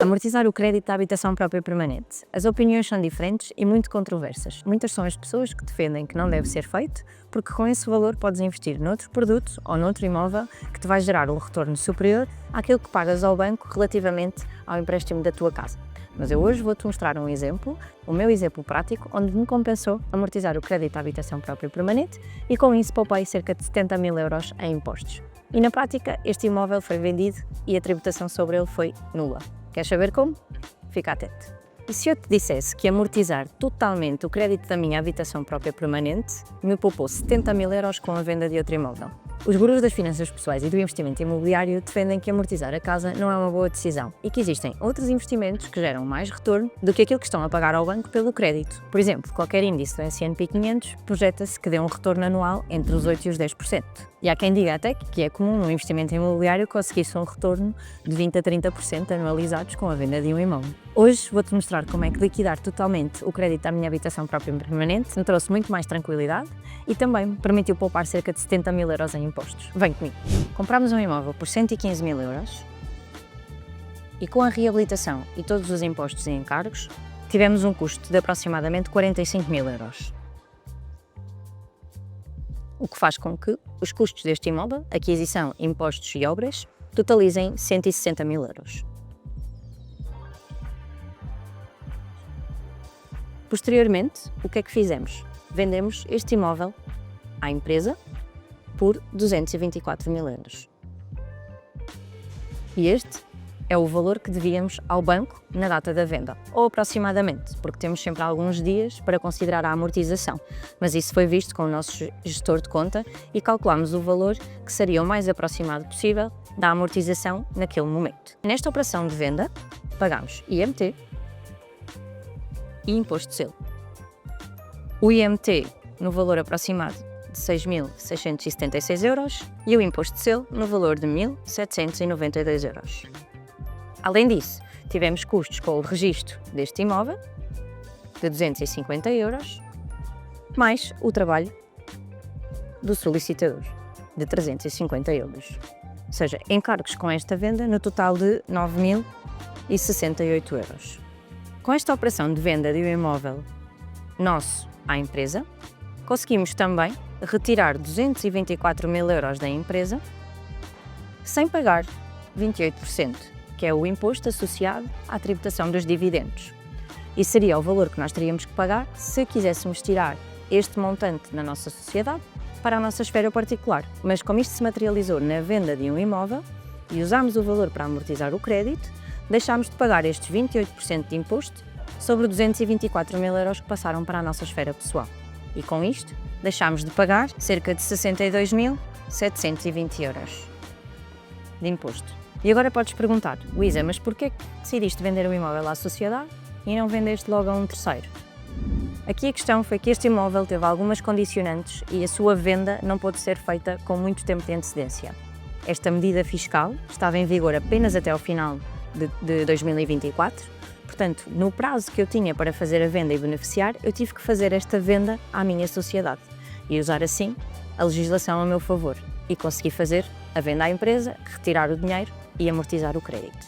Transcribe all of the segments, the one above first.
Amortizar o crédito da habitação própria permanente. As opiniões são diferentes e muito controversas. Muitas são as pessoas que defendem que não deve ser feito, porque com esse valor podes investir noutro produto ou noutro imóvel que te vai gerar um retorno superior àquilo que pagas ao banco relativamente ao empréstimo da tua casa. Mas eu hoje vou-te mostrar um exemplo, o meu exemplo prático, onde me compensou amortizar o crédito da habitação própria permanente e com isso poupei cerca de 70 mil euros em impostos. E na prática, este imóvel foi vendido e a tributação sobre ele foi nula. Queres saber como? Fica atento. E se eu te dissesse que amortizar totalmente o crédito da minha habitação própria permanente me poupou 70 mil euros com a venda de outro imóvel? Os gurus das finanças pessoais e do investimento imobiliário defendem que amortizar a casa não é uma boa decisão e que existem outros investimentos que geram mais retorno do que aquilo que estão a pagar ao banco pelo crédito. Por exemplo, qualquer índice do S&P 500 projeta-se que dê um retorno anual entre os 8% e os 10%. E há quem diga até que é comum no investimento imobiliário conseguir-se um retorno de 20% a 30% anualizados com a venda de um imóvel. Hoje vou-te mostrar como é que liquidar totalmente o crédito da minha habitação própria permanente me trouxe muito mais tranquilidade e também me permitiu poupar cerca de 70 mil euros em impostos. Vem comigo! Comprámos um imóvel por 115 mil euros e com a reabilitação e todos os impostos e encargos tivemos um custo de aproximadamente 45 mil euros. O que faz com que os custos deste imóvel, aquisição, impostos e obras, totalizem 160 mil euros. Posteriormente, o que é que fizemos? Vendemos este imóvel à empresa por 224 mil euros. E este é o valor que devíamos ao banco na data da venda, ou aproximadamente, porque temos sempre alguns dias para considerar a amortização, mas isso foi visto com o nosso gestor de conta e calculámos o valor que seria o mais aproximado possível da amortização naquele momento. Nesta operação de venda, pagámos IMT e imposto de selo. O IMT no valor aproximado de 6.676 euros e o imposto de selo no valor de 1.792 euros. Além disso, tivemos custos com o registro deste imóvel, de 250 euros, mais o trabalho do solicitador, de 350 euros. Ou seja, encargos com esta venda no total de 9.068 euros. Com esta operação de venda de um imóvel nosso à empresa, conseguimos também retirar 224 mil euros da empresa sem pagar 28%, que é o imposto associado à tributação dos dividendos. E seria o valor que nós teríamos que pagar se quiséssemos tirar este montante na nossa sociedade para a nossa esfera particular. Mas como isto se materializou na venda de um imóvel e usámos o valor para amortizar o crédito, deixámos de pagar estes 28% de imposto sobre 224 mil euros que passaram para a nossa esfera pessoal. E com isto, deixámos de pagar cerca de 62.720 euros de imposto. E agora podes perguntar, Luísa, mas porquê que decidiste vender o imóvel à sociedade e não vendeste logo a um terceiro? Aqui a questão foi que este imóvel teve algumas condicionantes e a sua venda não pôde ser feita com muito tempo de antecedência. Esta medida fiscal estava em vigor apenas até ao final de 2024, portanto, no prazo que eu tinha para fazer a venda e beneficiar, eu tive que fazer esta venda à minha sociedade e usar assim a legislação a meu favor e consegui fazer a venda à empresa, retirar o dinheiro e amortizar o crédito.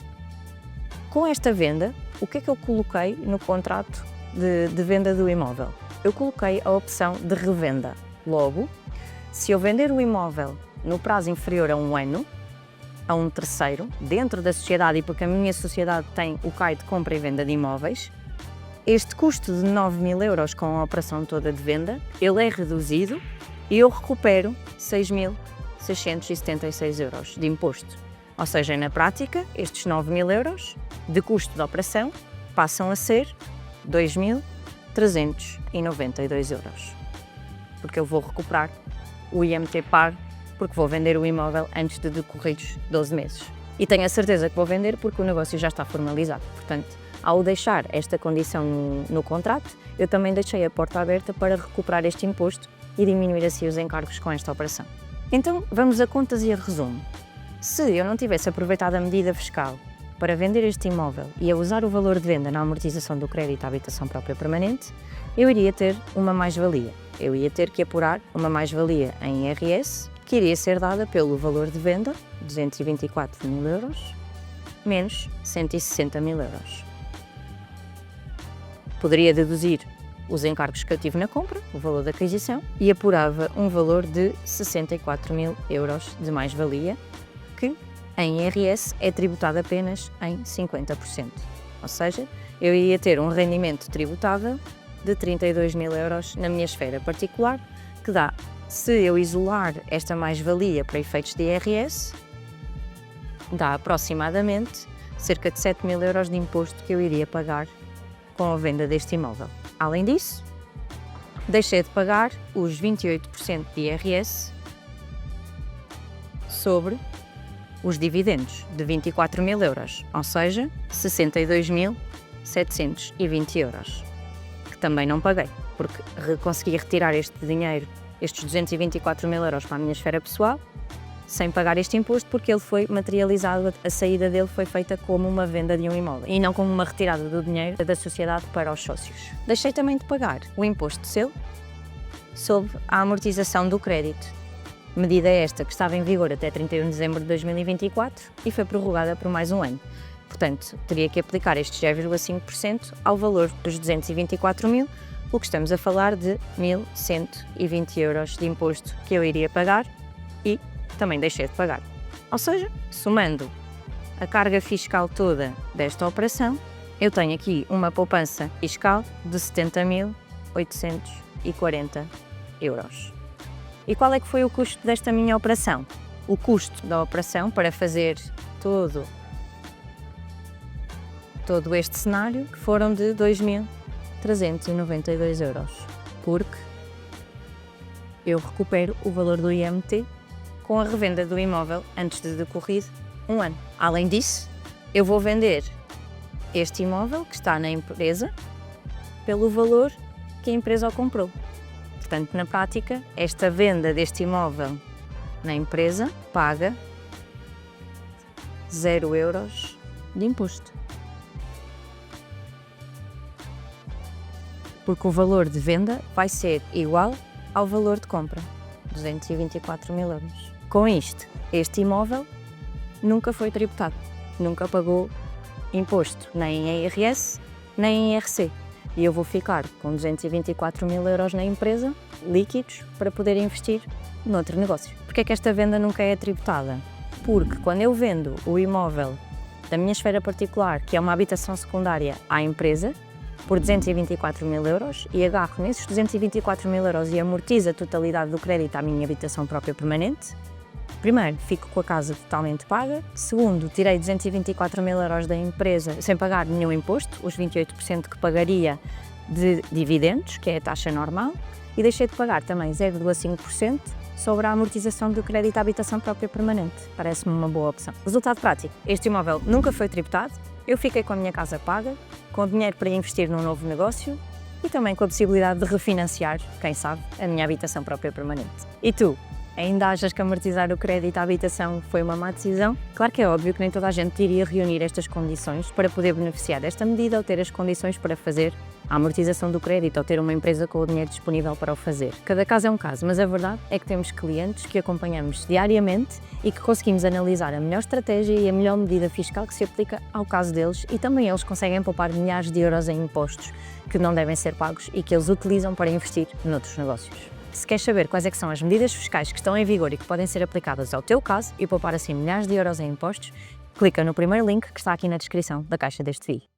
Com esta venda, o que é que eu coloquei no contrato de venda do imóvel? Eu coloquei a opção de revenda. Logo, se eu vender o imóvel no prazo inferior a um ano, a um terceiro, dentro da sociedade e porque a minha sociedade tem o CAI de compra e venda de imóveis, este custo de 9 mil euros com a operação toda de venda, ele é reduzido e eu recupero 6.676 euros de imposto. Ou seja, na prática, estes 9 mil euros de custo de operação passam a ser 2.392 euros. Porque eu vou recuperar o IMT pago porque vou vender o imóvel antes de decorridos 12 meses. E tenho a certeza que vou vender porque o negócio já está formalizado. Portanto, ao deixar esta condição no contrato, eu também deixei a porta aberta para recuperar este imposto e diminuir assim os encargos com esta operação. Então, vamos a contas e a resumo. Se eu não tivesse aproveitado a medida fiscal para vender este imóvel e a usar o valor de venda na amortização do crédito à habitação própria permanente, eu iria ter uma mais-valia. Eu ia ter que apurar uma mais-valia em IRS, que iria ser dada pelo valor de venda, 224 mil euros, menos 160 mil euros. Poderia deduzir os encargos que eu tive na compra, o valor da aquisição, e apurava um valor de 64 mil euros de mais-valia, que em IRS é tributado apenas em 50%. Ou seja, eu ia ter um rendimento tributável de 32 mil euros na minha esfera particular, que dá, se eu isolar esta mais-valia para efeitos de IRS, dá aproximadamente cerca de 7 mil euros de imposto que eu iria pagar com a venda deste imóvel. Além disso, deixei de pagar os 28% de IRS sobre os dividendos de 24 mil euros, ou seja, 62.720 euros, que também não paguei, porque consegui retirar este dinheiro, estes 224 mil euros para a minha esfera pessoal, sem pagar este imposto, porque ele foi materializado, a saída dele foi feita como uma venda de um imóvel e não como uma retirada do dinheiro da sociedade para os sócios. Deixei também de pagar o imposto de selo sobre a amortização do crédito, medida esta que estava em vigor até 31 de dezembro de 2024 e foi prorrogada por mais um ano. Portanto, teria que aplicar estes 0,5% ao valor dos 224 mil, o que estamos a falar de 1.120 euros de imposto que eu iria pagar e também deixei de pagar. Ou seja, somando a carga fiscal toda desta operação, eu tenho aqui uma poupança fiscal de 70.840 euros. E qual é que foi o custo desta minha operação? O custo da operação para fazer todo este cenário foram de 2.392 euros, porque eu recupero o valor do IMT com a revenda do imóvel antes de decorrido um ano. Além disso, eu vou vender este imóvel que está na empresa pelo valor que a empresa o comprou. Portanto, na prática, esta venda deste imóvel na empresa paga 0 euros de imposto. Porque o valor de venda vai ser igual ao valor de compra, 224 mil euros. Com isto, este imóvel nunca foi tributado, nunca pagou imposto, nem em IRS, nem em IRC. E eu vou ficar com 224 mil euros na empresa, líquidos, para poder investir noutro negócio. Porquê é que esta venda nunca é tributada? Porque quando eu vendo o imóvel da minha esfera particular, que é uma habitação secundária, à empresa, por 224 mil euros e agarro nesses 224 mil euros e amortizo a totalidade do crédito à minha habitação própria permanente, primeiro, fico com a casa totalmente paga. Segundo, tirei 224 mil euros da empresa sem pagar nenhum imposto, os 28% que pagaria de dividendos, que é a taxa normal, e deixei de pagar também 0,5% sobre a amortização do crédito à habitação própria permanente. Parece-me uma boa opção. Resultado prático, este imóvel nunca foi tributado, eu fiquei com a minha casa paga, com dinheiro para investir num novo negócio e também com a possibilidade de refinanciar, quem sabe, a minha habitação própria permanente. E tu? Ainda achas que amortizar o crédito à habitação foi uma má decisão? Claro que é óbvio que nem toda a gente iria reunir estas condições para poder beneficiar desta medida ou ter as condições para fazer a amortização do crédito ou ter uma empresa com o dinheiro disponível para o fazer. Cada caso é um caso, mas a verdade é que temos clientes que acompanhamos diariamente e que conseguimos analisar a melhor estratégia e a melhor medida fiscal que se aplica ao caso deles e também eles conseguem poupar milhares de euros em impostos que não devem ser pagos e que eles utilizam para investir noutros negócios. Se queres saber quais é que são as medidas fiscais que estão em vigor e que podem ser aplicadas ao teu caso e poupar assim milhares de euros em impostos, clica no primeiro link que está aqui na descrição da caixa deste vídeo.